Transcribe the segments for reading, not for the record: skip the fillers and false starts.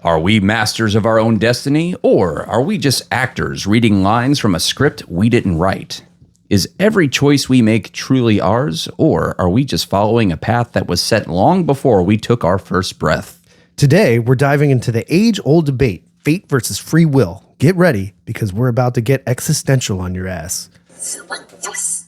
Are we masters of our own destiny, or are we just actors reading lines from a script we didn't write? Is every choice we make truly ours, or are we just following a path that was set long before we took our first breath? Today, we're diving into the age-old debate, fate versus free will. Get ready, because we're about to get existential on your ass. Zumundous.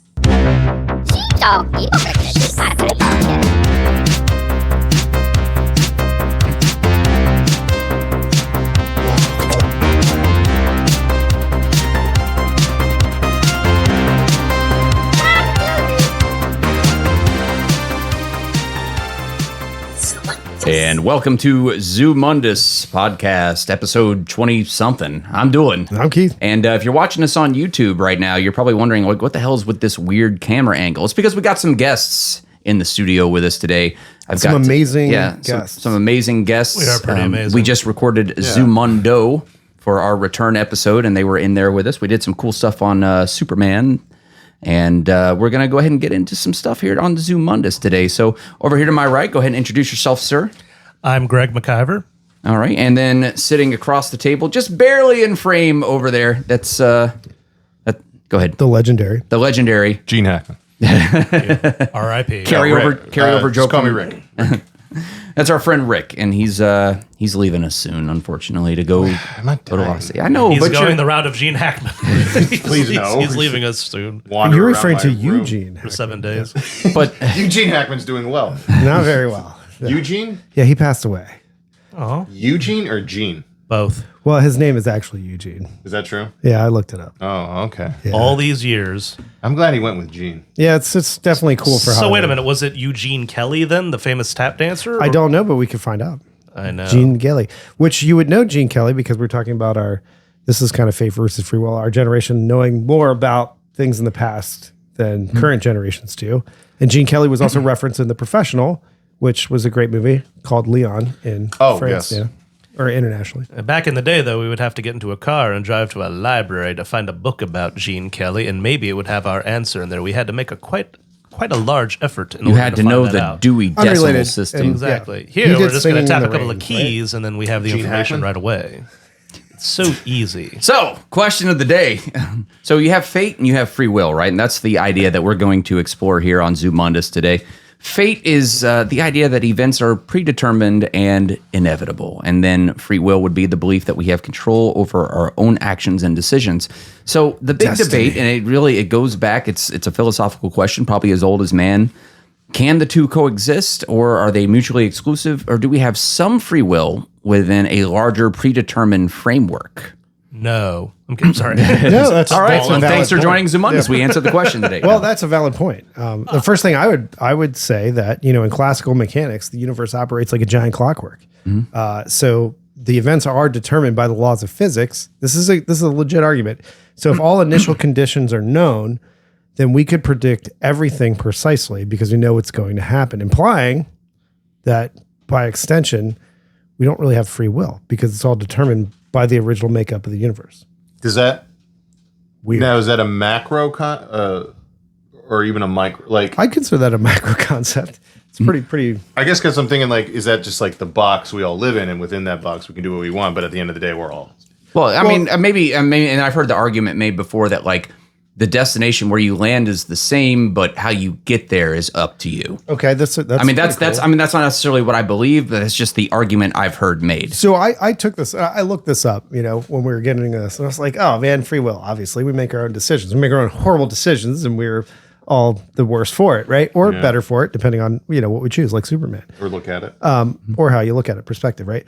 And welcome to Zumundous podcast, episode 20-something. I'm Doolin. I'm Keith. And if you're watching us on YouTube right now, you're probably wondering, like, what the hell is with this weird camera angle? It's because we got some guests in the studio with us today. Some amazing guests. Some amazing guests. We are pretty amazing. We just recorded Zumundous for our return episode, and they were in there with us. We did some cool stuff on Superman. And we're going to go ahead and get into some stuff here on Zumundous today. So over here to my right, go ahead and introduce yourself, sir. I'm Greg McIver. All right. And then sitting across the table, just barely in frame over there, that's, go ahead. The legendary. Gene Hackman. R.I.P. Carry over joke. Just call me Rick. That's our friend Rick, and he's leaving us soon, unfortunately, to go to Los Angeles. I know, He's but going the route of Gene Hackman. Please no. He's leaving us soon You're referring to Eugene. for 7 days. but Eugene Hackman's doing well. Not very well. Eugene? Yeah, he passed away. Oh, Eugene or Gene? both. Well, his name is actually Eugene. Is that true? Yeah, I looked it up. Oh, okay. Yeah. All these years. I'm glad he went with Gene. Yeah, it's definitely cool for So Hollywood. wait a minute. Was it Eugene Kelly then, the famous tap dancer? I don't know, but we could find out. I know. Gene Kelly, which you would know Gene Kelly because we're talking about this is kind of fate versus free will, our generation knowing more about things in the past than current generations do. And Gene Kelly was also referenced in The Professional, which was a great movie called Leon in France. yes. Yeah. Or internationally. Back in the day, though, we would have to get into a car and drive to a library to find a book about Gene Kelly, and maybe it would have our answer in there. We had to make quite a large effort in you order had to find know that the out. Dewey Decimal Unrelated. System. And- Exactly. Yeah. He Here, did we're just going Singing to tap in a the couple of Rain, keys, and then we have the Gene information Hackman? right away. It's so easy. So, question of the day. So you have fate and you have free will, right? And that's the idea that we're going to explore here on Zumundous today. Fate is the idea that events are predetermined and inevitable. And then free will would be the belief that we have control over our own actions and decisions. So the big debate, and it goes back, it's a philosophical question, probably as old as man. Can the two coexist, or are they mutually exclusive? Or do we have some free will within a larger predetermined framework? No. I'm sorry. No, that's All right, that's a well, valid thanks for point. joining Zumundous. We answered the question today. Well, that's a valid point. The first thing I would say that, in classical mechanics, the universe operates like a giant clockwork. So the events are determined by the laws of physics. This is a legit argument. So if all initial conditions are known, then we could predict everything precisely because we know what's going to happen, implying that by extension, we don't really have free will because it's all determined by the original makeup of the universe. Does that... Weird. Now, is that a macro or even a micro? Like, I consider that a macro concept. It's pretty. I guess because I'm thinking, like, is that just like the box we all live in, and within that box we can do what we want, but at the end of the day, we're all... Well, I mean, maybe, and I've heard the argument made before that, like, the destination where you land is the same, but how you get there is up to you. Okay, that's. That's not necessarily what I believe, but it's just the argument I've heard made. So I took this. I looked this up. When we were getting into this, and I was like, oh man, free will. Obviously, we make our own decisions. We make our own horrible decisions, and we're all the worse for it, right? Or better for it, depending on what we choose, like Superman, Or look at it. or how you look at it, perspective, right?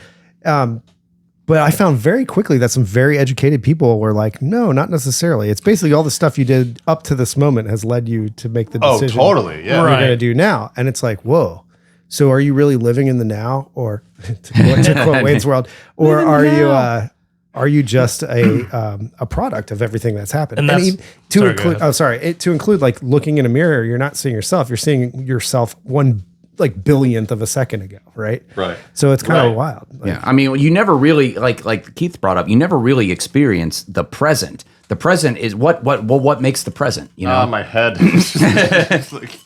But I found very quickly that some very educated people were like, no, not necessarily. It's basically all the stuff you did up to this moment has led you to make the decision. Oh, totally. Yeah. You're Right. going to do now. And it's like, whoa. So are you really living in the now, or to quote Wayne's World, or are you just a product of everything that's happened? And that's- to include like looking in a mirror, you're not seeing yourself. You're seeing yourself 1 billionth of a second ago, right? Right. So it's kind of wild. Yeah, I mean, you never really, like Keith brought up, you never really experience the present. The present is what makes the present, you know? My head. It's like,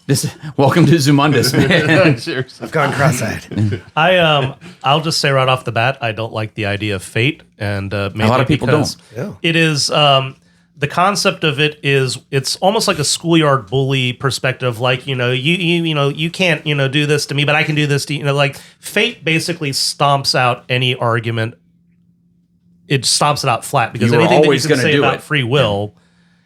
Welcome to Zumundous, man. seriously. I've gone cross-eyed. I'll just say right off the bat, I don't like the idea of fate, and maybe A lot of people because don't. Yeah. It is the concept of it is it's almost like a schoolyard bully perspective. Like you can't do this to me, but I can do this to you. Like fate basically stomps out any argument. It stomps it out flat because You are anything that you always can gonna say do about it. free will.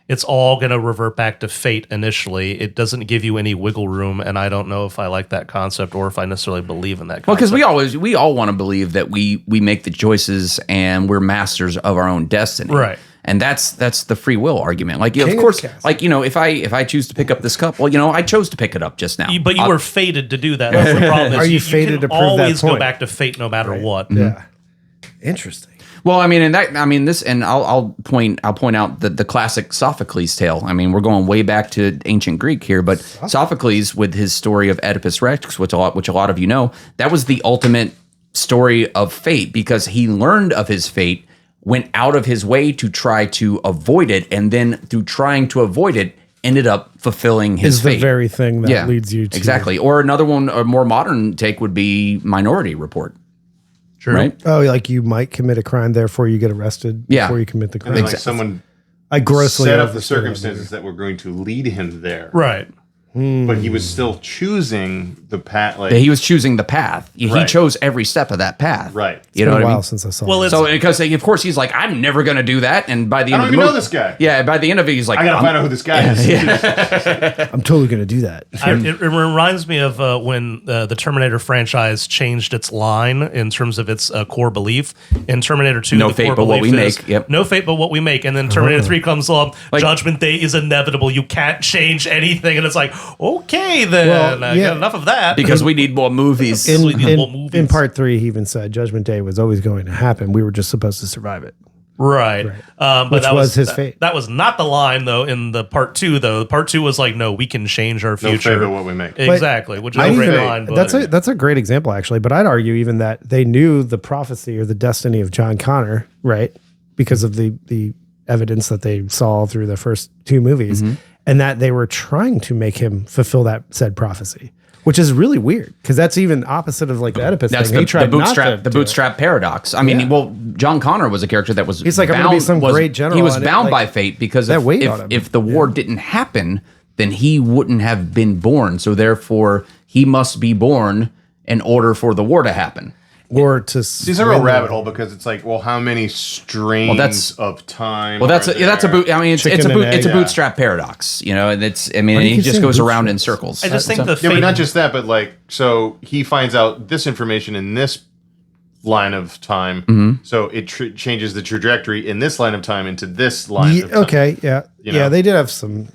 It's all going to revert back to fate initially. It doesn't give you any wiggle room, and I don't know if I like that concept or if I necessarily believe in that concept. Well, because we all want to believe that we make the choices and we're masters of our own destiny, Right. And that's the free will argument. Like, of King of course, the castle. like if I choose to pick up this cup, well, I chose to pick it up just now. But you were fated to do that. That's the problem. Are you fated can to prove that always go point? back to fate no matter what. Yeah. Interesting. Well, I'll point out the classic Sophocles tale. I mean, we're going way back to ancient Greek here, but Sophocles with his story of Oedipus Rex, which a lot of you know, that was the ultimate story of fate because he learned of his fate, went out of his way to try to avoid it, and then through trying to avoid it, ended up fulfilling his Is fate. the very thing that leads you to exactly. Or another one, a more modern take would be Minority Report. True. Right? Oh, like you might commit a crime, therefore you get arrested Yeah. before you commit the crime. And then, like someone I grossly set up the overstood that circumstances that were going to lead him there, Right. but he was still choosing the path. Like He was choosing the path. He Right. chose every step of that path. Right. You It's know been what a I while mean? since I saw Well, it. it's So because of course he's like, I'm never gonna do that, and by the end I of don't the even know movie, this guy. Yeah, by the end of it, he's like, I gotta I'm- find out who this guy is. I'm totally going to do that. It reminds me of when the Terminator franchise changed its line in terms of its core belief. In Terminator 2, No the fate core but what belief we is, make. Yep. No fate but what we make. And then Terminator 3 comes along, Like- Judgment Day is inevitable. You can't change anything. And it's like, okay, then. Well, I got enough of that. because we need more movies. we need more movies. In part 3, he even said Judgment Day was always going to happen. We were just supposed to survive it. Right. But Which that was his fate. That was not the line, though, in the part 2, though. Part 2 was like, no, we can change our No future. favor what we make. Exactly, which is I'd a great even- line. But that's a great example, actually. But I'd argue even that they knew the prophecy or the destiny of John Connor, right? Because of the evidence that they saw through the first 2 movies, and that they were trying to make him fulfill that said prophecy, which is really weird because that's even opposite of like the Oedipus That's thing. the He tried not bootstrap, to the do it. bootstrap paradox. I mean, Yeah. well, John Connor was a character that was He's like, I'm gonna be some great general, He was and it, bound like, by fate because that weight on him. if the war didn't happen, then he wouldn't have been born. So therefore, he must be born in order for the war to happen. Or to These are a rabbit hole because it's like, well, how many strains that's- of time? Well, that's are a there? boot. I mean, it's a Chicken and egg. it's a Yeah. bootstrap paradox. You know, and it's. I mean, do you he keep just saying goes around in bootstraps? circles. I just think the Yeah, fate. but not just that, but like, so he finds out this information in this line of time, so it changes the trajectory in this line of time into this line of time. Okay, yeah, You yeah. know? They did have some.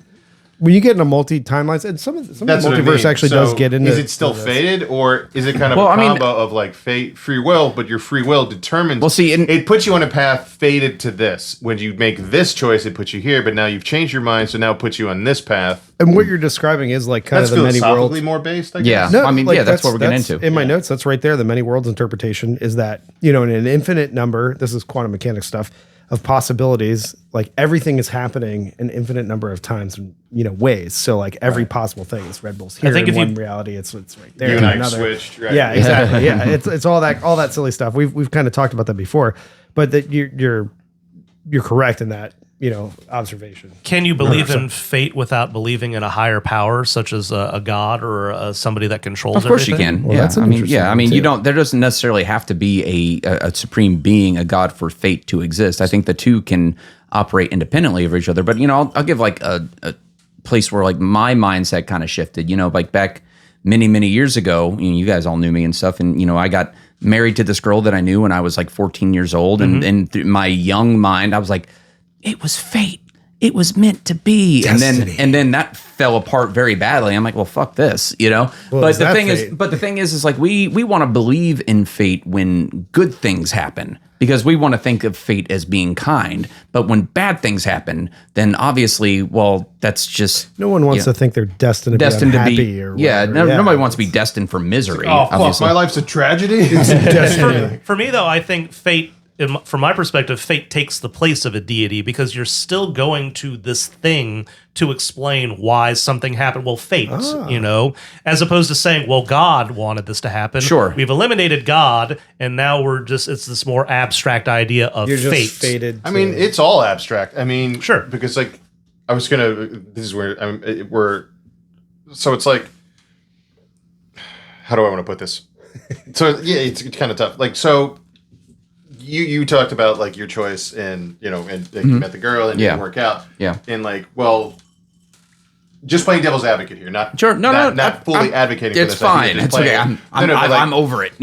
When you get into multi timelines, and some of the That's what I multiverse mean. actually So does get into. Is it still this. fated, or is it kind of Well, a I mean- combo of like fate, free will, but your free will determines? Well, see, it puts you on a path fated to this. When you make this choice, it puts you here, but now you've changed your mind, so now it puts you on this path. And what you're describing is like kind That's of the many philosophically worlds. more based, I Yeah. guess. I mean, yeah, that's what we're getting into. In my notes, that's right there. The many worlds interpretation is that, in an infinite number, this is quantum mechanics stuff, of possibilities, like everything is happening an infinite number of times in, ways. So like every possible thing is Red Bull's here. think in if you- one reality, it's right there. You in and I another. switched, right? Yeah, exactly. Yeah. It's all that silly stuff. We've kind of talked about that before, but that you're correct in that, observation. Can you believe in fate without believing in a higher power, such as a god or somebody that controls? Of course everything? you can. Well, yeah, that's an I mean, interesting yeah, I one, mean, too. you don't. There doesn't necessarily have to be a supreme being, a god, for fate to exist. I think the two can operate independently of each other. But I'll give like a place where like my mindset kind of shifted. Like back many years ago. You guys all knew me and stuff, and I got married to this girl that I knew when I was like 14 years old, and through my young mind, I was like, it was fate. It was meant to be. Destiny. And then that fell apart very badly. I'm like, well, fuck this, Well, but is the that thing fate? is like we want to believe in fate when good things happen because we want to think of fate as being kind. But when bad things happen, then obviously, well, that's just No one wants to think they're destined to be unhappy or whatever. nobody wants to be destined for misery. Oh fuck! obviously. My life's a tragedy. For me, though, I think fate from my perspective, fate takes the place of a deity because you're still going to this thing to explain why something happened. Well, fate, as opposed to saying, well, God wanted this to happen. Sure. We've eliminated God, and now it's this more abstract idea of You're fate. just fated. I mean, it's all abstract. I mean, Sure. because like this is where so it's like, how do I want to put this? So yeah, it's kind of tough. Like, so you talked about like your choice and you met the girl and it didn't work out. Yeah. And like, well, just playing devil's advocate here, not Sure. not fully advocating for this. It's fine. It's okay. I'm over it.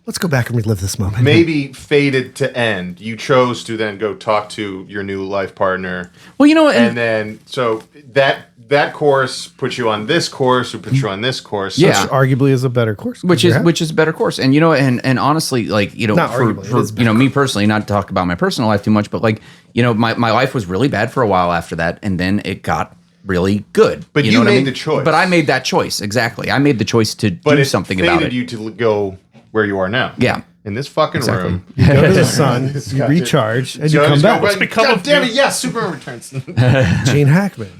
Let's go back and relive this moment. Maybe fated to end. You chose to then go talk to your new life partner. Well, you know, and then so that course puts you on this course, or puts you on this course. Yeah. Which arguably is a better course. which is a better course. And and honestly, like, Not for arguably, it is better me personally, not to talk about my personal life too much, but like, my life was really bad for a while after that, and then it got really good. But you you know what made I mean? the choice. But I made that choice. Exactly. I made the choice to do something about it. you to go where you are now. Yeah. In this fucking room. You go to the sun, you recharge, and you come back. God damn it, yes, Superman Returns. Gene Hackman.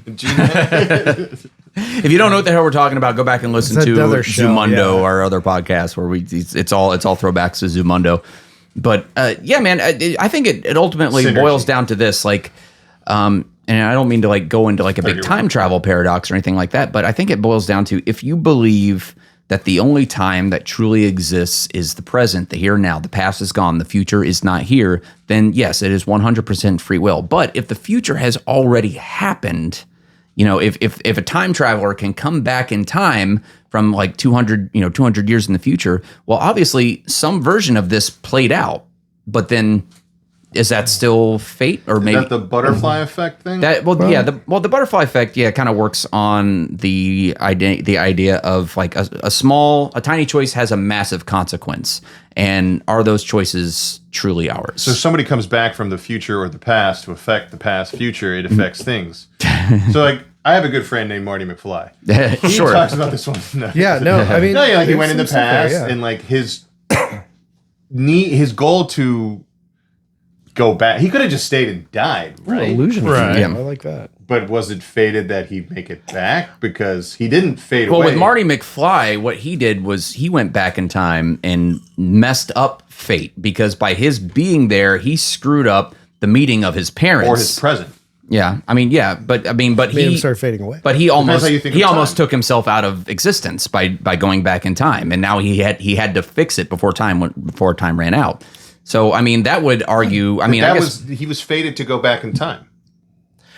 If you don't know what the hell we're talking about, go back and listen It's to another show, Zumundo, yeah. our other podcast, where it's all throwbacks to Zumundo. But yeah, man, I think it ultimately Synergy. boils down to this, like, and I don't mean to like go into like a big you're time travel paradox or anything like that, but I think it boils down to, if you believe that the only time that truly exists is the present, the here and now, the past is gone, the future is not here, then yes, it is 100% free will. But if the future has already happened, if a time traveler can come back in time from like 200 years in the future, well, obviously some version of this played out, but then is that still fate, or maybe Is that the butterfly effect thing? the butterfly effect, kind of works on the idea of like a tiny choice has a massive consequence, and are those choices truly ours? So if somebody comes back from the future or the past to affect the past future, it affects things. So like, I have a good friend named Marty McFly. He Sure. talks about this one. Yeah, no, I mean, he there's went in the some stuff there, past yeah. and like his goal to go back. He could have just stayed and died, right? Illusion. Right. Yeah, I like that. But was it fated that he'd make it back? Because he didn't fade away. Well, with Marty McFly, what he did was he went back in time and messed up fate, because by his being there, he screwed up the meeting of his parents or his present. Yeah, but Made he him start fading away. But he almost how you think of almost time. took himself out of existence by going back in time, and now he had to fix it before time ran out. So I mean, that would argue. I mean, I guess he was fated to go back in time.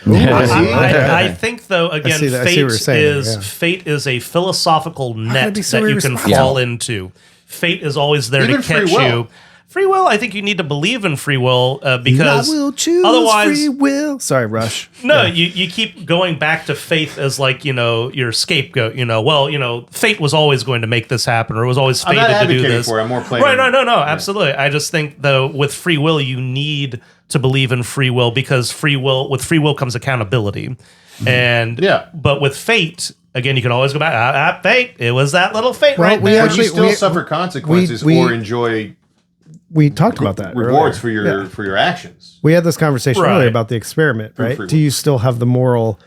I think, though, again, see that. I see what you're saying there, yeah. fate is a philosophical net be so that you can irresponsible? fall into. Fate is always there Even to catch free will. you. Free will, I think you need to believe in free will because I will choose otherwise, free will. Sorry, Rush. no, you keep going back to faith as like, your scapegoat. Fate was always going to make this happen, or was always I'm fated not to do advocating this. for it. I'm more playing. Right, no, absolutely. I just think, though, with free will, you need to believe in free will, because with free will comes accountability. And Yeah. but with fate, again, you can always go back. Fate, it was that little fate Well, right we there. But you actually- still suffer consequences we- or enjoy We talked about that. rewards earlier. for your actions. We had this conversation Right. earlier about the experiment, right? free Do you still have the moral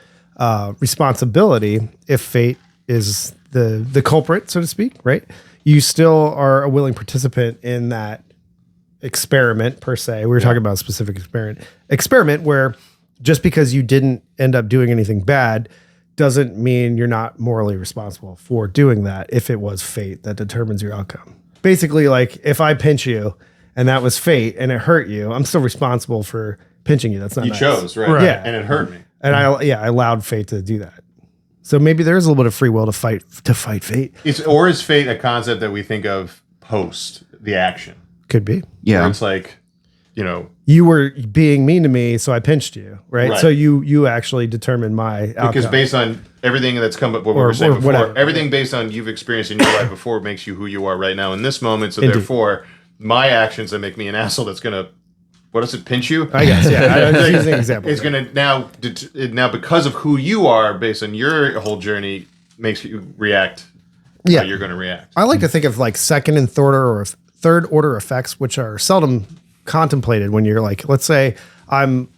responsibility if fate is the culprit, so to speak, right? You still are a willing participant in that experiment per se. We were talking about a specific experiment where just because you didn't end up doing anything bad doesn't mean you're not morally responsible for doing that if it was fate that determines your outcome. Basically, like if I pinch you and that was fate and it hurt you, I'm still responsible for pinching you. That's not You nice. chose, right? Right. Yeah. And it hurt me. And I allowed fate to do that. So maybe there's a little bit of free will to fight fate. Is fate a concept that we think of post the action? Could be. Where yeah. it's like, You were being mean to me, so I pinched you, right? Right. So you actually determined my outcome. because based on everything that's come up, what we Or- were saying or before, whatever. everything based on you've experienced in your life before makes you who you are right now in this moment. So Indeed. therefore, my actions that make me an asshole that's gonna, what does it, pinch you? I guess, yeah. I'm just using an example. It's gonna now because of who you are based on your whole journey makes you react. Yeah. How you're gonna react. I like to think of like second and third order effects, which are seldom contemplated when you're like, let's say I'm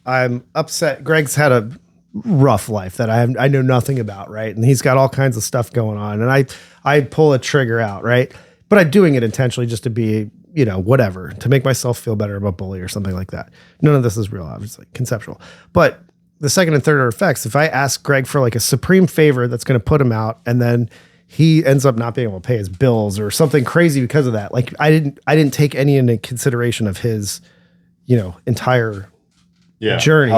upset. Greg's had a rough life that I know nothing about, right? And he's got all kinds of stuff going on, and I pull a trigger out, right? But I'm doing it intentionally just to be, whatever, to make myself feel better about bully or something like that. None of this is real, obviously, conceptual. But the second and third order effects, if I ask Greg for like a supreme favor that's going to put him out, and then he ends up not being able to pay his bills or something crazy because of that, like I didn't take any into consideration of his, entire journey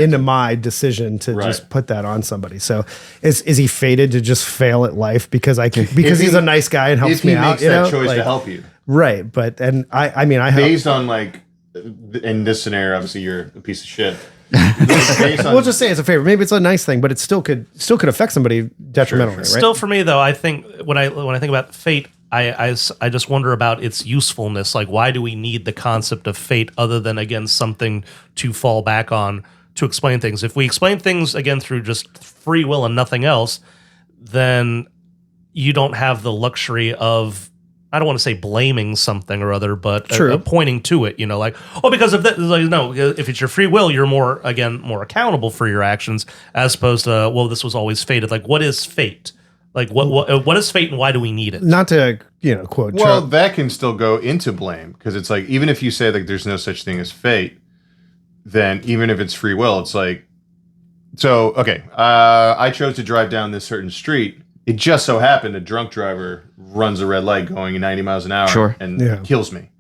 into my decision to just put that on somebody. So is he fated to just fail at life because he's a nice guy and helps me out? If he makes that choice to help you. Right. But, and I based on like, in this scenario, obviously you're a piece of shit. We'll just say it's a favor. Maybe it's a nice thing, but it still could affect somebody detrimentally. Right? Still, for me though, I think when I think about fate, I just wonder about its usefulness. Like, why do we need the concept of fate other than, again, something to fall back on to explain things? If we explain things, again, through just free will and nothing else, then you don't have the luxury of, I don't want to say blaming something or other, but pointing to it, like, because of that. Like, no, if it's your free will, you're more accountable for your actions, as opposed to, this was always fated. Like, what is fate? Like, what is fate and why do we need it? Not to, quote Well, Trump. that can still go into blame, because it's like, even if you say like there's no such thing as fate, then even if it's free will, it's like, so, okay, I chose to drive down this certain street. It just so happened a drunk driver runs a red light going 90 miles an hour and kills me.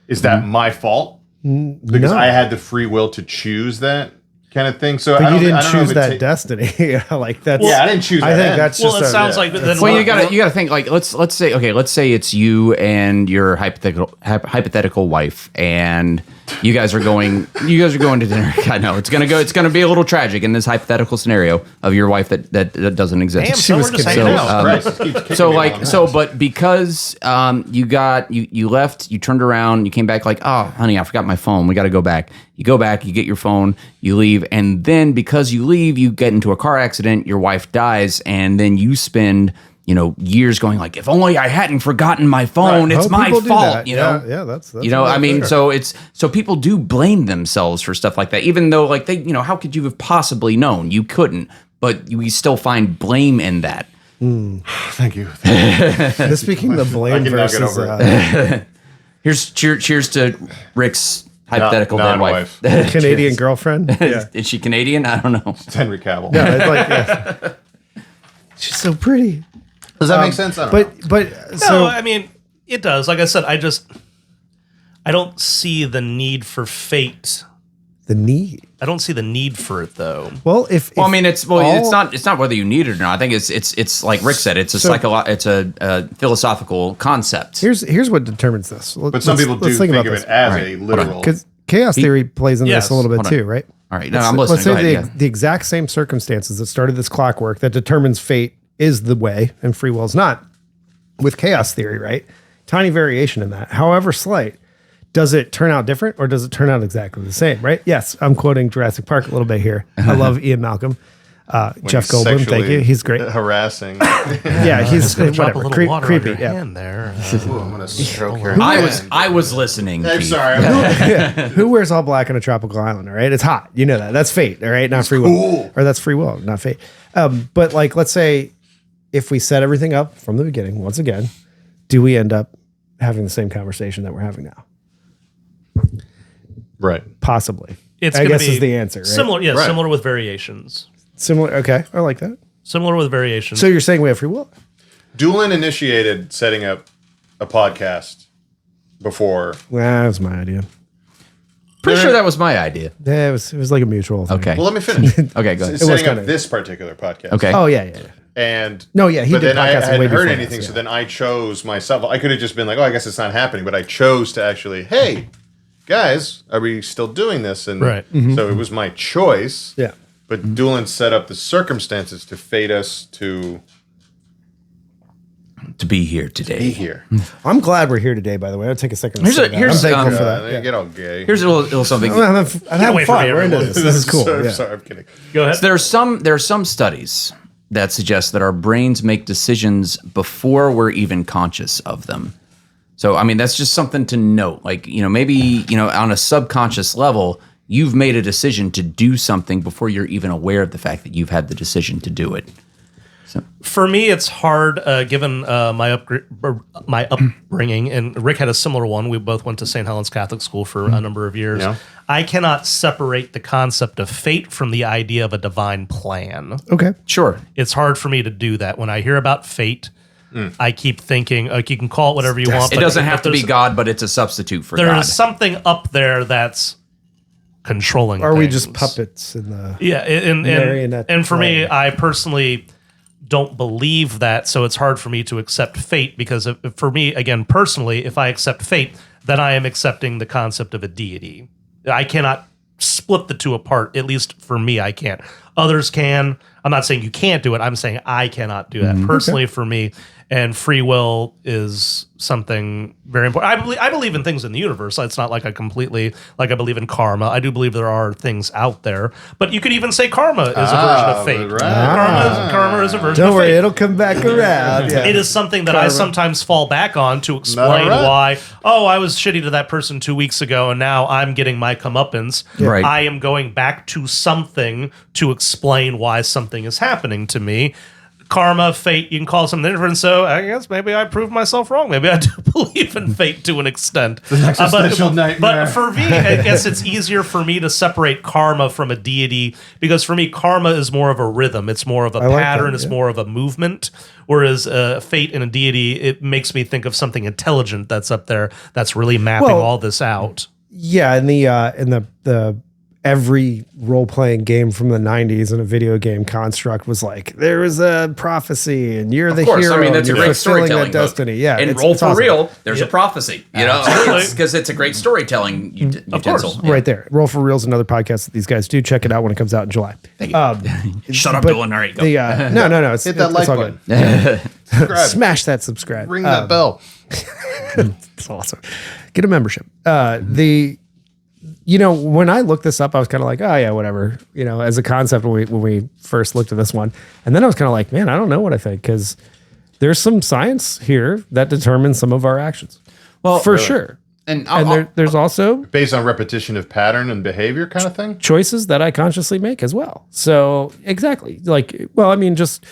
Is that my fault? Because I had the free will to choose that kind of thing. So but you didn't choose that destiny. Like that's. I didn't choose that. I think that's just. Well, it sounds like. Then you gotta think like let's say it's you and your hypothetical wife, and you guys are going to dinner. I know it's gonna be a little tragic in this hypothetical scenario of your wife that doesn't exist. Damn, so we're just hanging out. But because you left, you turned around, you came back like, oh honey, I forgot my phone. We got to go back. You go back, you get your phone, you leave, and then because you leave, you get into a car accident, your wife dies, and then you spend years going like, if only I hadn't forgotten my phone, it's my fault. Yeah, that's so people do blame themselves for stuff like that, even though like they, how could you have possibly known? You couldn't, but we still find blame in that. Thank you. Speaking of the blame versus, cheers to Rick's hypothetical dead wife. Canadian girlfriend. Yeah. Is she Canadian? I don't know. It's Henry Cavill. Yeah, it's like, she's so pretty. Does that make sense? I don't know. No, I mean, it does. Like I said, I don't see the need for fate. The need. I don't see the need for it though. Well, it's not whether you need it or not. I think it's like Rick said, it's a philosophical concept. Here's what determines this. But some people do think of it as a literal. Because chaos theory plays into this a little bit too, right? All right, I'm listening. Let's say the exact same circumstances that started this clockwork that determines fate is the way and free will is not. With chaos theory, right? Tiny variation in that, however slight. Does it turn out different or does it turn out exactly the same, right? Yes, I'm quoting Jurassic Park a little bit here. I love Ian Malcolm. Jeff Goldblum, thank you. He's great. Harassing. Yeah, he's whatever. Creepy. Hand there. Ooh, I'm gonna stroke here. I was listening. I'm Keith. sorry. Who wears all black on a tropical island? All right, it's hot. You know that. That's fate. All right, not free will. Cool. Or that's free will, not fate. But like, let's say if we set everything up from the beginning, once again, do we end up having the same conversation that we're having now? Right. Possibly. I guess is the answer. Right? Similar, yeah, similar with variations. Similar. Okay, I like that. Similar with variations. So you're saying we have free will? Doolin initiated setting up a podcast before. Well, that was my idea. Pretty sure that was my idea. Yeah, it was like a mutual thing. Okay. Well, let me finish. Okay, go ahead. Setting up this particular podcast. Okay. Oh yeah. And no, yeah, he but did then I podcasts way hadn't before heard us, anything, yeah. so then I chose myself. I could have just been like, "Oh, I guess it's not happening," but I chose to actually, "Hey, guys, are we still doing this?" And so it was my choice. Yeah. But Doolin set up the circumstances to fate us to be here today. be here. I'm glad we're here today. By the way, I'll take a second. Here's I'm thankful for that. Get all gay. Here's a little something. I'm having fun. We're into this. This is cool. Sorry, Yeah. sorry, I'm kidding. Go ahead. There are some studies that suggest that our brains make decisions before we're even conscious of them. So, I mean, that's just something to note. Like, maybe, on a subconscious level, you've made a decision to do something before you're even aware of the fact that you've had the decision to do it. So. For me, it's hard given my upbringing, and Rick had a similar one. We both went to St. Helens Catholic School for a number of years. Yeah. I cannot separate the concept of fate from the idea of a divine plan. Okay. Sure. It's hard for me to do that. When I hear about fate, I keep thinking, like, you can call it whatever you want. It doesn't have to be God, but it's a substitute for God. There is something up there that's controlling Are we things. just puppets in the and for me, I personally don't believe that, so it's hard for me to accept fate, because for me, again, personally, if I accept fate, then I am accepting the concept of a deity. I cannot split the two apart, at least for me, I can't. Others can. I'm not saying you can't do it. I'm saying I cannot do that. Personally, for me, and free will is something very important. I believe in things in the universe. It's not like I believe in karma. I do believe there are things out there, but you could even say karma is a version of fate. Right. Karma is a version Don't of worry, fate. it'll come back around. Yeah. It is something that I sometimes fall back on to explain why, I was shitty to that person 2 weeks ago and now I'm getting my comeuppance. Right. I am going back to something to explain why something is happening to me. Karma, fate, you can call something different. So I guess maybe I proved myself wrong. Maybe I do believe in fate to an extent. The existential nightmare. But for me, I guess it's easier for me to separate karma from a deity, because for me, karma is more of a rhythm. It's more of a pattern. It's more of a movement. Whereas fate and a deity, it makes me think of something intelligent that's up there that's really mapping all this out. Yeah, in the every role-playing game from the 90s and a video game construct was like, there is a prophecy and you're the hero. I mean, that's a and great you're fulfilling storytelling that destiny. book. Yeah, and it's Roll for awesome. Real, there's a prophecy. Because it's a great storytelling utensil. Right there. Roll for Real is another podcast that these guys do. Check it out when it comes out in July. Thank you. Shut up, Doolin. All right, go. No. Hit that like all button. good. Subscribe. Smash that subscribe. Ring that bell. It's awesome. Get a membership. When I looked this up, I was kind of like, oh yeah, whatever. As a concept when we first looked at this one, and then I was kind of like, man, I don't know what I think, because there's some science here that determines some of our actions. Well, for sure. And there's also Based on repetition of pattern and behavior kind of thing? choices that I consciously make as well. So exactly, just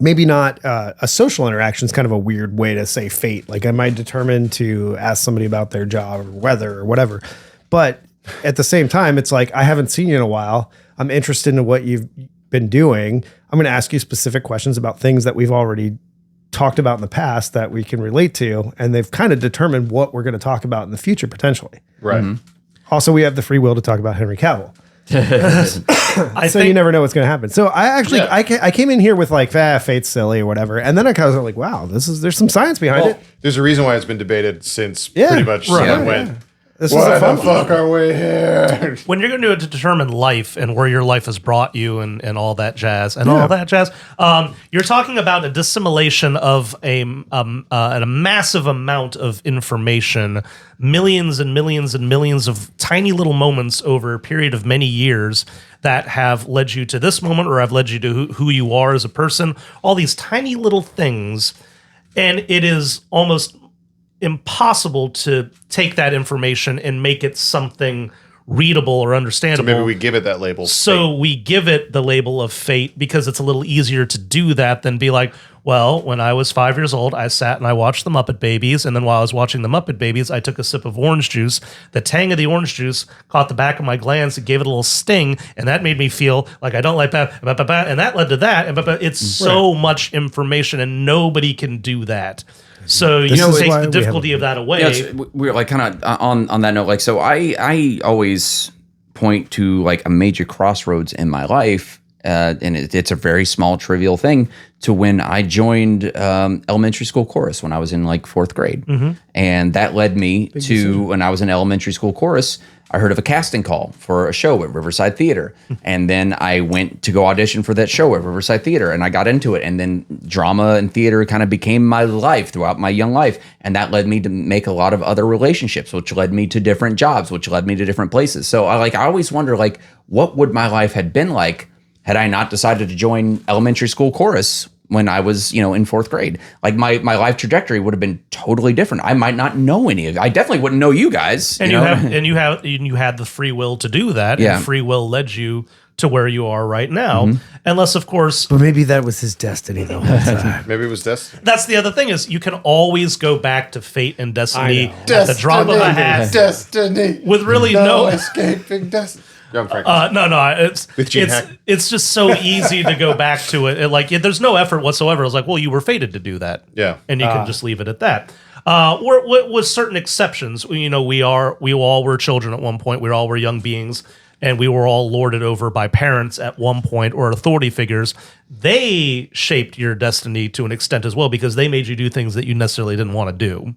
maybe not a social interaction is kind of a weird way to say fate. Like I might determine to ask somebody about their job or weather or whatever. But at the same time, it's like, I haven't seen you in a while. I'm interested in what you've been doing. I'm going to ask you specific questions about things that we've already talked about in the past that we can relate to. And they've kind of determined what we're going to talk about in the future, potentially. Right. Also, we have the free will to talk about Henry Cavill. So you never know what's going to happen. So I actually, I came in here with like, fate's silly or whatever. And then I kind of was like, wow, there's some science behind it. There's a reason why it's been debated since pretty much someone went, This why was the fuck are we here? When you're going to do it to determine life and where your life has brought you and all that jazz you're talking about a dissimulation of a massive amount of information, millions and millions and millions of tiny little moments over a period of many years that have led you to this moment or have led you to who you are as a person, all these tiny little things. And it is almost impossible to take that information and make it something readable or understandable. So maybe we give it that label. So we give it the label of fate because it's a little easier to do that than be like, well, when I was 5 years old, I sat and I watched the Muppet Babies. And then while I was watching the Muppet Babies, I took a sip of orange juice. The tang of the orange juice caught the back of my glands. It gave it a little sting. And that made me feel like I don't like that. And that led to that. And it's so much information and nobody can do that. So you take the difficulty of that away. We're like kind of on that note. Like, so I always point to like a major crossroads in my life, and it's a very small, trivial thing, to when I joined elementary school chorus when I was in like 4th grade, and that led me to when I was in elementary school chorus. I heard of a casting call for a show at Riverside Theater. And then I went to go audition for that show at Riverside Theater, and I got into it. And then drama and theater kind of became my life throughout my young life. And that led me to make a lot of other relationships, which led me to different jobs, which led me to different places. So I always wonder, like, what would my life had been like had I not decided to join elementary school chorus when I was, in 4th grade. Like my life trajectory would have been totally different. I might not know any of it. I definitely wouldn't know you guys. And you had the free will to do that. Yeah. And free will led you to where you are right now. Unless, of course, But maybe that was his destiny, though. Maybe it was destiny. that's the other thing is you can always go back to fate and destiny I at the drop of a hat Destiny. with really no escaping destiny. Young Frank. no. It's With Gene Hack. it's just so easy to go back to it. There's no effort whatsoever. It's like, well, you were fated to do that. Yeah. And you can just leave it at that. With certain exceptions, we all were children at one point. We all were young beings, and we were all lorded over by parents at one point or authority figures. They shaped your destiny to an extent as well because they made you do things that you necessarily didn't want to do.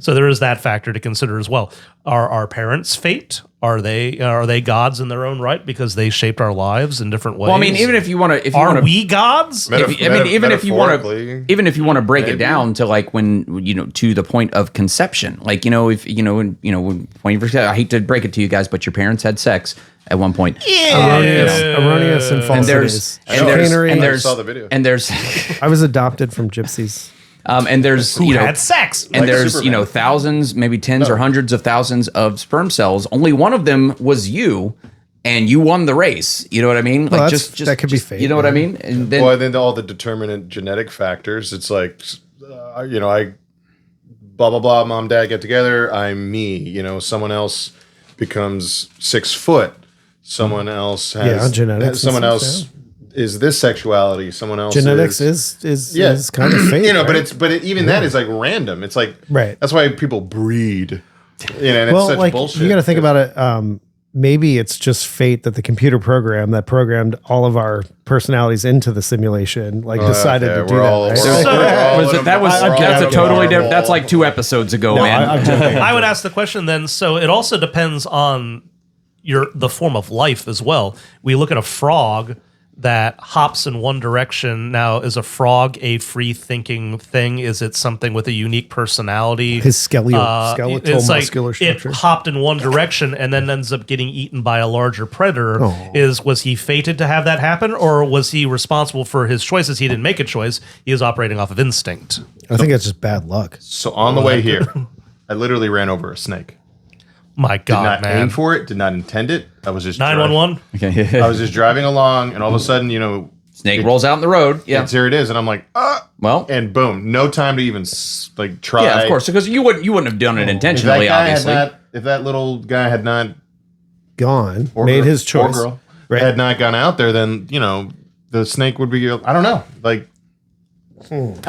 So there is that factor to consider as well. Are our parents fate? Are they gods in their own right because they shaped our lives in different ways? Well, I mean, even if you want to, are we gods? even if you want to break maybe. it down to like when to the point of conception, like when you first, I hate to break it to you guys, but your parents had sex at one point. Erroneous and false. I saw the video. And there's I was adopted from gypsies. and there's Who had sex? and Like there's Superman. thousands, maybe tens or hundreds of thousands of sperm cells. Only one of them was you, and you won the race. You know what I mean? Well, Like that's- that could be fate, You know what I yeah. mean? And then Well, and then all the determinant genetic factors. It's like, I blah blah blah. Mom, dad get together. I'm me. Someone else becomes 6 foot. Someone else has genetics and Someone stuff, else is this sexuality. Someone else Genetics is is kind of fate. but even that is like random. It's like Right. That's why people breed. And it's well, such like bullshit. you got to think about it. Maybe it's just fate that the computer program that programmed all of our personalities into the simulation, decided to do that. Right? that's a totally different. That's like 2 episodes ago, man. I'm joking. I would ask the question then. So it also depends on the form of life as well. We look at a frog that hops in one direction. Now, is a frog a free thinking thing? Is it something with a unique personality? His skeletal it's like muscular structure. it hopped in one direction and then ends up getting eaten by a larger predator. Oh. Was he fated to have that happen, or was he responsible for his choices? He didn't make a choice. He is operating off of instinct. I think that's just bad luck. So on the way here, I literally ran over a snake. My Did God, not man! aim for it. Did not intend it. I was just 911. I was just driving along, and all of a sudden, Snake rolls out in the road. Yeah. here it is, and I'm like, Well, and boom, no time to even try. yeah, of course, because you wouldn't have done it If that intentionally, guy obviously. if that little guy had not Gone, or made girl- his choice. or girl Right. had not gone out there, then the snake would be. I don't know, I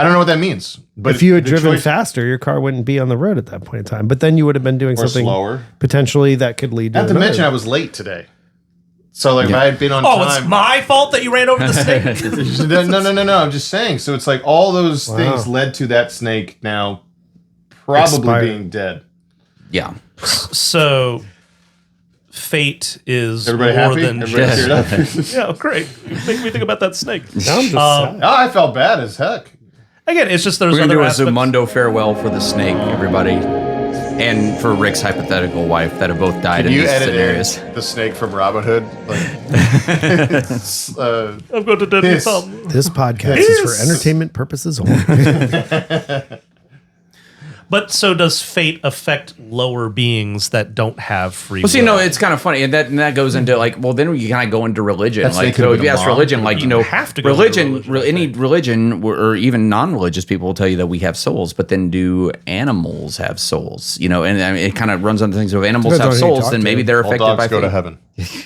don't know what that means. But If you had the driven choice- faster, your car wouldn't be on the road at that point in time. But then you would have been doing or something slower. potentially that could lead to Not to another. mention, I was late today. So if I had been on Oh, time, it's my fault that you ran over the snake. no. I'm just saying. So it's like all those things led to that snake now probably Expired. being dead. Yeah. So fate is Everybody more happy? than Everybody just, teared up? yeah, great. Make me think about that snake. I'm just sad. Oh, I felt bad as heck. Again, it's just there's We're gonna other do a aspects. Zumundo farewell for the snake, everybody, and for Rick's hypothetical wife that have both died in You these edited scenarios. the snake from Robin Hood. I'm going to deadly Yes. thumb. This podcast is for entertainment purposes only. But so does fate affect lower beings that don't have free Well, see, will? no, it's kind of funny, and that goes into then you kind of go into religion. That snake Like, could so have if been you a ask mom. religion, like You have to go into religion, religion, I any religion or even non-religious people will tell you that we have souls. But then, do animals have souls? And I mean, it kind of runs on the things. So if animals Depends have on who you souls, talk then to. maybe they're all affected dogs by go to fate. heaven.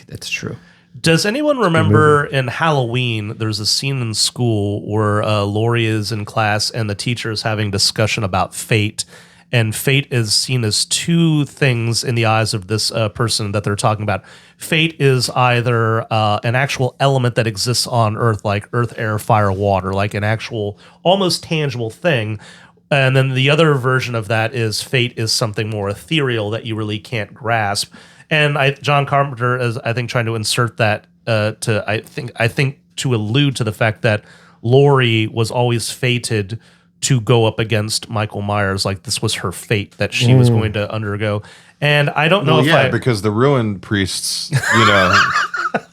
That's true. Does anyone remember in Halloween, there's a scene in school where Lori is in class and the teacher is having discussion about fate. And fate is seen as two things in the eyes of this person that they're talking about. Fate is either an actual element that exists on Earth, like earth, air, fire, water, like an actual almost tangible thing. And then the other version of that is fate is something more ethereal that you really can't grasp. And John Carpenter is, I think, trying to insert that I think to allude to the fact that Lori was always fated to go up against Michael Myers. Like this was her fate that she was going to undergo. And I don't know Well, if because the ruined priests,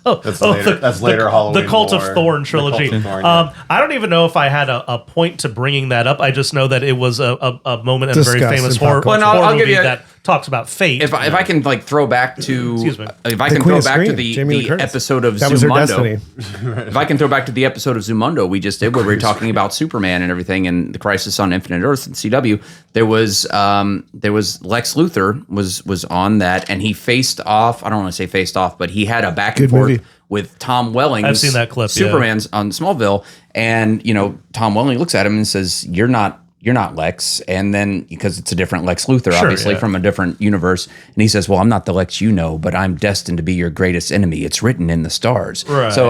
That's later Halloween. The Cult of lore. Thorn trilogy. The Cult of Thorn, yeah. I don't even know if I had a point to bringing that up. I just know that it was a moment in a very Discussed famous in pop horror, culture. Well, no, I'll give movie you a- that talks about fate. If I can like throw back to Excuse me. if I The can Queen throw of back to Scream, Jamie Lee the Curtis. episode of That was her Zumundo, destiny. if I can throw back to the episode of Zumundo we just did where we were talking about Superman and everything and the Crisis on Infinite Earths and CW, there was Lex Luthor was on that and he faced off. I don't want to say faced off, but he had a back and Good forth movie. with Tom Welling. I've seen that clip, yeah. Superman's on Smallville, and Tom Welling looks at him and says, "You're not Lex," and then because it's a different Lex Luthor, obviously yeah. from a different universe, and he says, "Well, I'm not the Lex you know, but I'm destined to be your greatest enemy. It's written in the stars." Right. So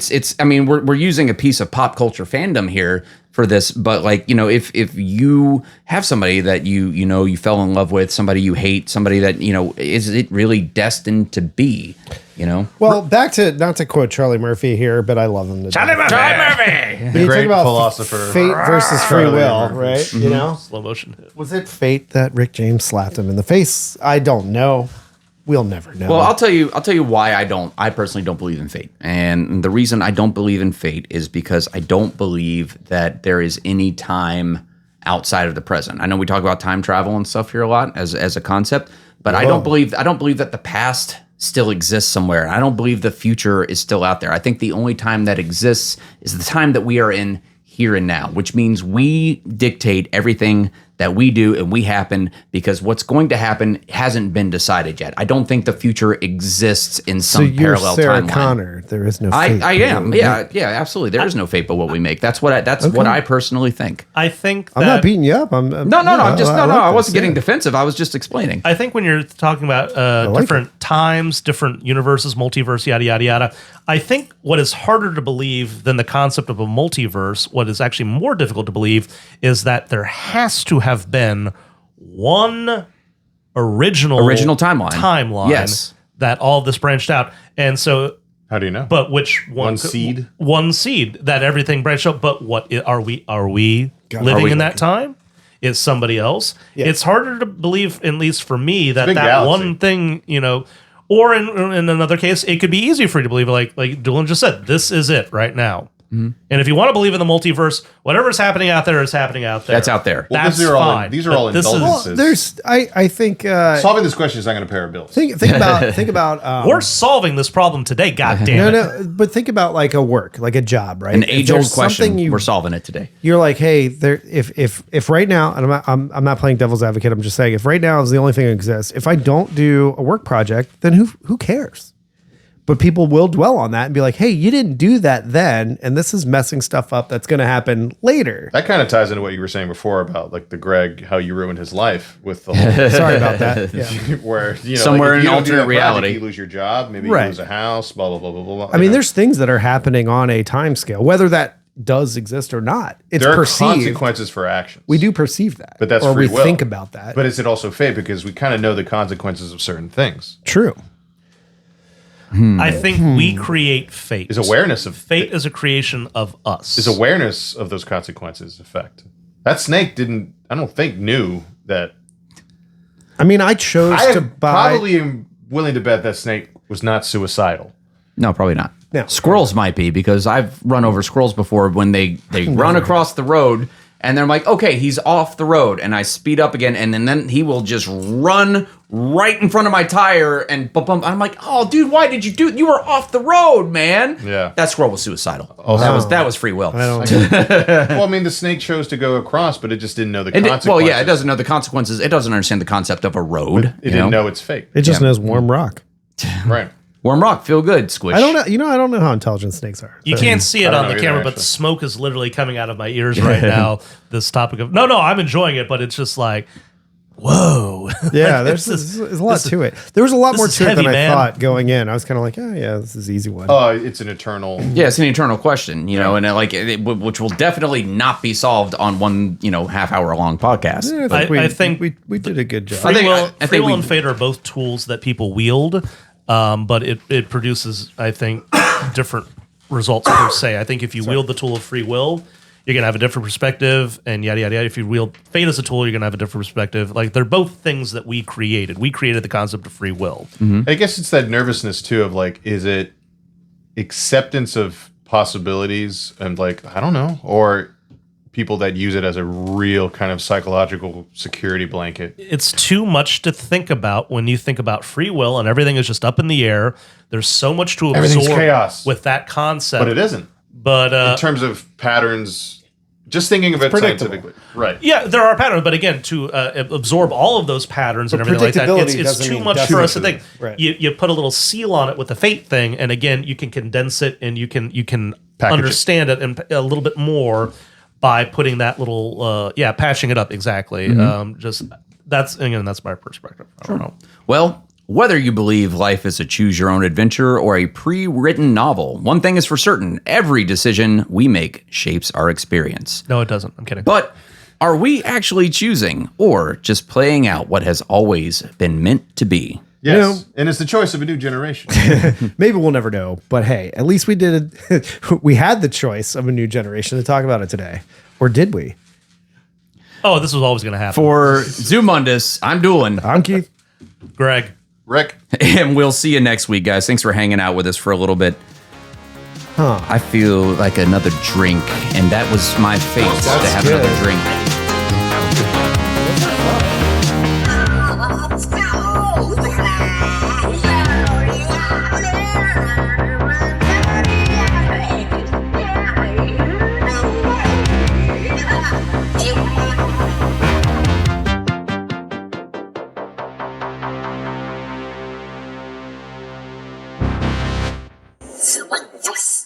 we're using a piece of pop culture fandom here for this, but like if you have somebody that you fell in love with, somebody you hate, somebody that is it really destined to be? Well, back to not to quote Charlie Murphy here, but I love him. Charlie Murphy. When you great talk about philosopher. fate versus free Charlie will, Murphy. right? Slow motion hit. Was it fate that Rick James slapped him in the face? I don't know. We'll never know. Well, I'll tell you why I personally don't believe in fate. And the reason I don't believe in fate is because I don't believe that there is any time outside of the present. I know we talk about time travel and stuff here a lot as a concept, but I don't believe that the past still exists somewhere. I don't believe the future is still out there. I think the only time that exists is the time that we are in here and now, which means we dictate everything that we do and we happen because what's going to happen hasn't been decided yet. I don't think the future exists in so some you're parallel Sarah timeline. Connor. There is no fate. I am. Yeah, absolutely. There is no fate but what we make. That's what I personally think. I think that, I'm not beating you up. No. I wasn't getting defensive. defensive. I was just explaining. I think when you're talking about like different times, different universes, multiverse, yada, yada, yada, I think what is harder to believe than the concept of a multiverse, what is actually more difficult to believe, is that there has to have been one original timeline Yes. that all of this branched out. And so, How do you know? but which One seed? One seed that everything branched out. But what are we living in that time? Is somebody else? Yeah. It's harder to believe, at least for me, that big that galaxy. one thing, or in another case, it could be easy for you to believe, like Doolin just said, this is it right now. Mm-hmm. And if you want to believe in the multiverse, whatever's happening out there is happening out there. That's out there. Well, That's these are all fine. these are all But this is- indulgences. I think Solving this question is not going to pay our bills. think about We're solving this problem today, God damn no, it. no, but think about like a work, like a job, right? An If age-old there's something question. We're solving it today. You're like, hey, there. If right now, and I'm not playing devil's advocate. I'm just saying, if right now is the only thing that exists, if I don't do a work project, then who cares? But people will dwell on that and be like, hey, you didn't do that then, and this is messing stuff up that's going to happen later. That kind of ties into what you were saying before about like the Greg, how you ruined his life with the whole Sorry about that. Yeah. where Somewhere like, if in you don't do alternate that project, reality. you lose your job, maybe Right. you lose a house, blah blah blah blah blah. I mean, there's things that are happening on a time scale, whether that does exist or not. It's there are perceived. consequences for actions. We do perceive that, But that's or free we will. think about that. But is it also fate because we kind of know the consequences of certain things? True. I think we create fate. Is awareness of Fate is a creation of us. is awareness of those consequences effect. That snake I don't think knew that. I mean, I chose I to buy. probably am willing to bet that snake was not suicidal. No, probably not. No. Squirrels might be because I've run over squirrels before when they run across the road and they're like, okay, he's off the road, and I speed up again, and then he will just run right in front of my tire and bump. I'm like, oh, dude, why did you do? You were off the road, man. Yeah. that squirrel was suicidal. That was free will. I don't. Well, I mean, the snake chose to go across, but it just didn't know the consequences. Well, yeah, it doesn't know the consequences. It doesn't understand the concept of a road. It didn't know its fate. It just knows warm rock. Right. Warm rock, feel good, squish. I don't know. I don't know how intelligent snakes are. You can't see it I don't on know the either, camera, but actually. the smoke is literally coming out of my ears right now. This topic of no, I'm enjoying it, but it's just like, whoa. Yeah, Like, there's this is- a lot to it. There was a lot this more is to it heavy, than man. I thought going in. I was kind of like, oh yeah, this is an easy one. It's an eternal. Yeah, it's an eternal question, and which will definitely not be solved on one, half-hour long podcast. Yeah, I think we did a good job. I think free will we- and fate are both tools that people wield, but it produces, I think, different results per se. I think if you wield the tool of free will, you're going to have a different perspective, and yada, yada, yada. If you wield fate as a tool, you're going to have a different perspective. Like, they're both things that we created. We created the concept of free will. I guess it's that nervousness too of like, is it acceptance of possibilities and like, I don't know, or people that use it as a real kind of psychological security blanket. It's too much to think about when you think about free will and everything is just up in the air. There's so much to Everything's absorb chaos. with that concept. But it isn't. But In terms of patterns, just thinking of it predictable. scientifically. Right. yeah, there are patterns. But again, to absorb all of those patterns and everything like that, predictability it's doesn't too mean much that's for too us to much think. of Right. You put a little seal on it with the fate thing, and again, you can condense it and you can Package it. understand it and a little bit more by putting that little patching it up exactly. Just that's my perspective. I don't know. Well, whether you believe life is a choose your own adventure or a pre-written novel, one thing is for certain: every decision we make shapes our experience. No, it doesn't. I'm kidding. But are we actually choosing or just playing out what has always been meant to be? Yes. You know- and it's the choice of a new generation. Maybe we'll never know, but hey, at least we did it. We had the choice of a new generation to talk about it today. Or did we? Oh, this was always going to happen. For Zumundous, I'm Doolin, I'm Keith. Greg. Rick. and we'll see you next week, guys. Thanks for hanging out with us for a little bit. I feel like another drink, and that was my fate to have good. another drink. Zumundous.